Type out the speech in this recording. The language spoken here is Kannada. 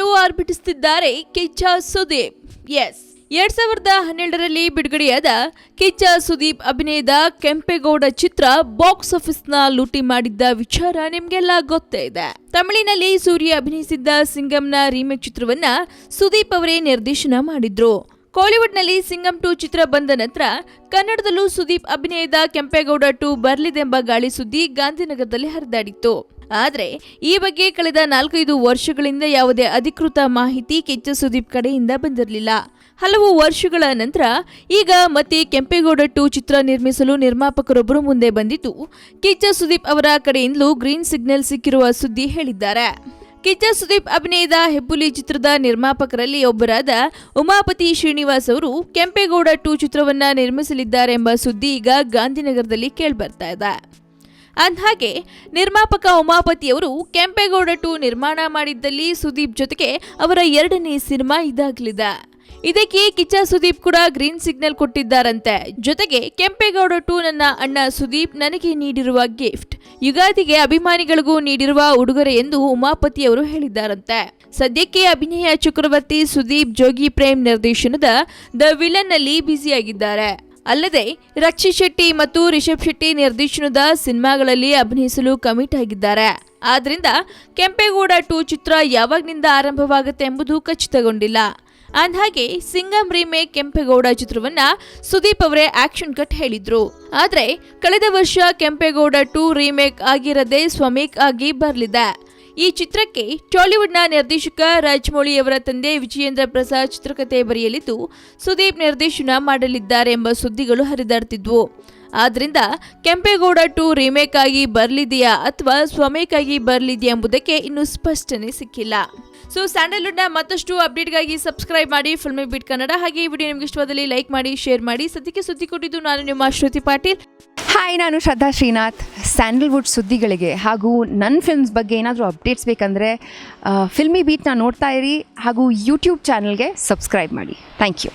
ಕಣ್ಣಲ್ಲೂ ಆರ್ಭಟಿಸುತ್ತಿದ್ದಾರೆ ಕಿಚ್ಚ ಸುದೀಪ್. 2012ರಲ್ಲಿ ಬಿಡುಗಡೆಯಾದ ಕಿಚ್ಚ ಸುದೀಪ್ ಅಭಿನಯದ ಕೆಂಪೇಗೌಡ ಚಿತ್ರ ಬಾಕ್ಸ್ ಆಫೀಸ್ನ ಲೂಟಿ ಮಾಡಿದ್ದ ವಿಚಾರ ನಿಮ್ಗೆಲ್ಲ ಗೊತ್ತೇ ಇದೆ. ತಮಿಳಿನಲ್ಲಿ ಸೂರ್ಯ ಅಭಿನಯಿಸಿದ್ದ ಸಿಂಗಂನ ರೀಮೇಕ್ ಚಿತ್ರವನ್ನ ಸುದೀಪ್ ಅವರೇ ನಿರ್ದೇಶನ ಮಾಡಿದ್ರು. ಕಾಲಿವುಡ್ನಲ್ಲಿ ಸಿಂಗಂ 2 ಚಿತ್ರ ಬಂದ ನಂತರ ಕನ್ನಡದಲ್ಲೂ ಸುದೀಪ್ ಅಭಿನಯದ ಕೆಂಪೇಗೌಡ 2 ಬರ್ಲಿದೆಂಬ ಗಾಳಿ ಸುದ್ದಿ ಗಾಂಧಿನಗರದಲ್ಲಿ ಹರಿದಾಡಿತ್ತು. ಆದರೆ ಈ ಬಗ್ಗೆ ಕಳೆದ 4-5 ವರ್ಷಗಳಿಂದ ಯಾವುದೇ ಅಧಿಕೃತ ಮಾಹಿತಿ ಕಿಚ್ಚ ಸುದೀಪ್ ಕಡೆಯಿಂದ ಬಂದಿರಲಿಲ್ಲ. ಹಲವು ವರ್ಷಗಳ ನಂತರ ಈಗ ಮತ್ತೆ ಕೆಂಪೇಗೌಡ 2 ಚಿತ್ರ ನಿರ್ಮಿಸಲು ನಿರ್ಮಾಪಕರೊಬ್ಬರು ಮುಂದೆ ಬಂದಿದ್ದು, ಕಿಚ್ಚ ಸುದೀಪ್ ಅವರ ಕಡೆಯಿಂದಲೂ ಗ್ರೀನ್ ಸಿಗ್ನಲ್ ಸಿಕ್ಕಿರುವ ಸುದ್ದಿ ಹೇಳಿದ್ದಾರೆ. ಕಿಚ್ಚ ಸುದೀಪ್ ಅಭಿನಯದ ಹೆಬ್ಬುಲಿ ಚಿತ್ರದ ನಿರ್ಮಾಪಕರಲ್ಲಿ ಒಬ್ಬರಾದ ಉಮಾಪತಿ ಶ್ರೀನಿವಾಸ್ ಅವರು ಕೆಂಪೇಗೌಡ 2 ಚಿತ್ರವನ್ನ ನಿರ್ಮಿಸಲಿದ್ದಾರೆ ಎಂಬ ಸುದ್ದಿ ಈಗ ಗಾಂಧಿನಗರದಲ್ಲಿ ಕೇಳ್ಬರ್ತಾ ಇದೆ. ಅಂದ್ಹಾಗೆ ನಿರ್ಮಾಪಕ ಉಮಾಪತಿಯವರು ಕೆಂಪೇಗೌಡ 2 ನಿರ್ಮಾಣ ಮಾಡಿದ್ದಲ್ಲಿ ಸುದೀಪ್ ಜೊತೆಗೆ ಅವರ 2ನೇ ಸಿನಿಮಾ ಇದಾಗಲಿದೆ. ಇದಕ್ಕೆ ಕಿಚ್ಚ ಸುದೀಪ್ ಕೂಡ ಗ್ರೀನ್ ಸಿಗ್ನಲ್ ಕೊಟ್ಟಿದ್ದಾರಂತೆ. ಜೊತೆಗೆ ಕೆಂಪೇಗೌಡ 2 ನನ್ನ ಅಣ್ಣ ಸುದೀಪ್ ನನಗೆ ನೀಡಿರುವ ಗಿಫ್ಟ್, ಯುಗಾದಿಗೆ ಅಭಿಮಾನಿಗಳಿಗೂ ನೀಡಿರುವ ಉಡುಗೊರೆ ಎಂದು ಉಮಾಪತಿಯವರು ಹೇಳಿದ್ದಾರಂತೆ. ಸದ್ಯಕ್ಕೆ ಅಭಿನಯ ಚಕ್ರವರ್ತಿ ಸುದೀಪ್ ಜೋಗಿ ಪ್ರೇಮ್ ನಿರ್ದೇಶನದ ದ ವಿಲನ್ ನಲ್ಲಿ ಬ್ಯುಸಿಯಾಗಿದ್ದಾರೆ. ಅಲ್ಲದೆ ರಕ್ಷಿತ್ ಶೆಟ್ಟಿ ಮತ್ತು ರಿಷಬ್ ಶೆಟ್ಟಿ ನಿರ್ದೇಶನದ ಸಿನಿಮಾಗಳಲ್ಲಿ ಅಭಿನಯಿಸಲು ಕಮಿಟ್ ಆಗಿದ್ದಾರೆ. ಆದ್ರಿಂದ ಕೆಂಪೇಗೌಡ 2 ಚಿತ್ರ ಯಾವಾಗಿನಿಂದ ಆರಂಭವಾಗುತ್ತೆ ಎಂಬುದು ಖಚಿತಗೊಂಡಿಲ್ಲ. ಅಂದ್ಹಾಗೆ ಸಿಂಗಂ ರೀಮೇಕ್ ಕೆಂಪೇಗೌಡ ಚಿತ್ರವನ್ನ ಸುದೀಪ್ ಅವರೇ ಆಕ್ಷನ್ ಕಟ್ ಹೇಳಿದ್ರು. ಆದ್ರೆ ಕಳೆದ ವರ್ಷ ಕೆಂಪೇಗೌಡ 2 ರೀಮೇಕ್ ಆಗಿರದೆ ಸ್ವಮೇಕ್ ಆಗಿ ಬರಲಿದೆ. ಈ ಚಿತ್ರಕ್ಕೆ ಟಾಲಿವುಡ್ನ ನಿರ್ದೇಶಕ ರಾಜಮೌಳಿ ಅವರ ತಂದೆ ವಿಜಯೇಂದ್ರ ಪ್ರಸಾದ್ ಚಿತ್ರಕಥೆ ಬರೆಯಲಿದ್ದು, ಸುದೀಪ್ ನಿರ್ದೇಶನ ಮಾಡಲಿದ್ದಾರೆ ಎಂಬ ಸುದ್ದಿಗಳು ಹರಿದಾಡ್ತಿದ್ವು. ಆದ್ರಿಂದ ಕೆಂಪೇಗೌಡ 2 ರೀಮೇಕ್ ಆಗಿ ಬರಲಿದೆಯಾ ಅಥವಾ ಸ್ವಮೇಕ್ ಆಗಿ ಬರಲಿದೆಯಾ ಎಂಬುದಕ್ಕೆ ಇನ್ನೂ ಸ್ಪಷ್ಟನೆ ಸಿಕ್ಕಿಲ್ಲ. ಸೊ ಸ್ಯಾಂಡಲ್ವುಡ್ನ ಮತ್ತಷ್ಟು ಅಪ್ಡೇಟ್ಗಾಗಿ ಸಬ್ಸ್ಕ್ರೈಬ್ ಮಾಡಿ ಫಿಲ್ಮಿ ಬೀಟ್ ಕನ್ನಡ. ಹಾಗೆ ಈ ವಿಡಿಯೋ ನಿಮ್ಗೆ ಇಷ್ಟವಾದಲ್ಲಿ ಲೈಕ್ ಮಾಡಿ, ಶೇರ್ ಮಾಡಿ. ಸದ್ಯಕ್ಕೆ ಸುದ್ದಿ ಕೊಟ್ಟಿದ್ದು ನಾನು ನಿಮ್ಮ ಶ್ರುತಿ ಪಾಟೀಲ್. ಹಾಯ್, ನಾನು ಶ್ರದ್ಧಾ ಶ್ರೀನಾಥ್. ಸ್ಯಾಂಡಲ್ವುಡ್ ಸುದ್ದಿಗಳಿಗೆ ಹಾಗೂ ನನ್ನ ಫಿಲ್ಮ್ಸ್ ಬಗ್ಗೆ ಏನಾದರೂ ಅಪ್ಡೇಟ್ಸ್ ಬೇಕಂದರೆ ಫಿಲ್ಮಿ ಬೀಟ್ನ ನೋಡ್ತಾ ಇರಿ ಹಾಗೂ ಯೂಟ್ಯೂಬ್ ಚಾನಲ್ಗೆ ಸಬ್ಸ್ಕ್ರೈಬ್ ಮಾಡಿ. Thank you.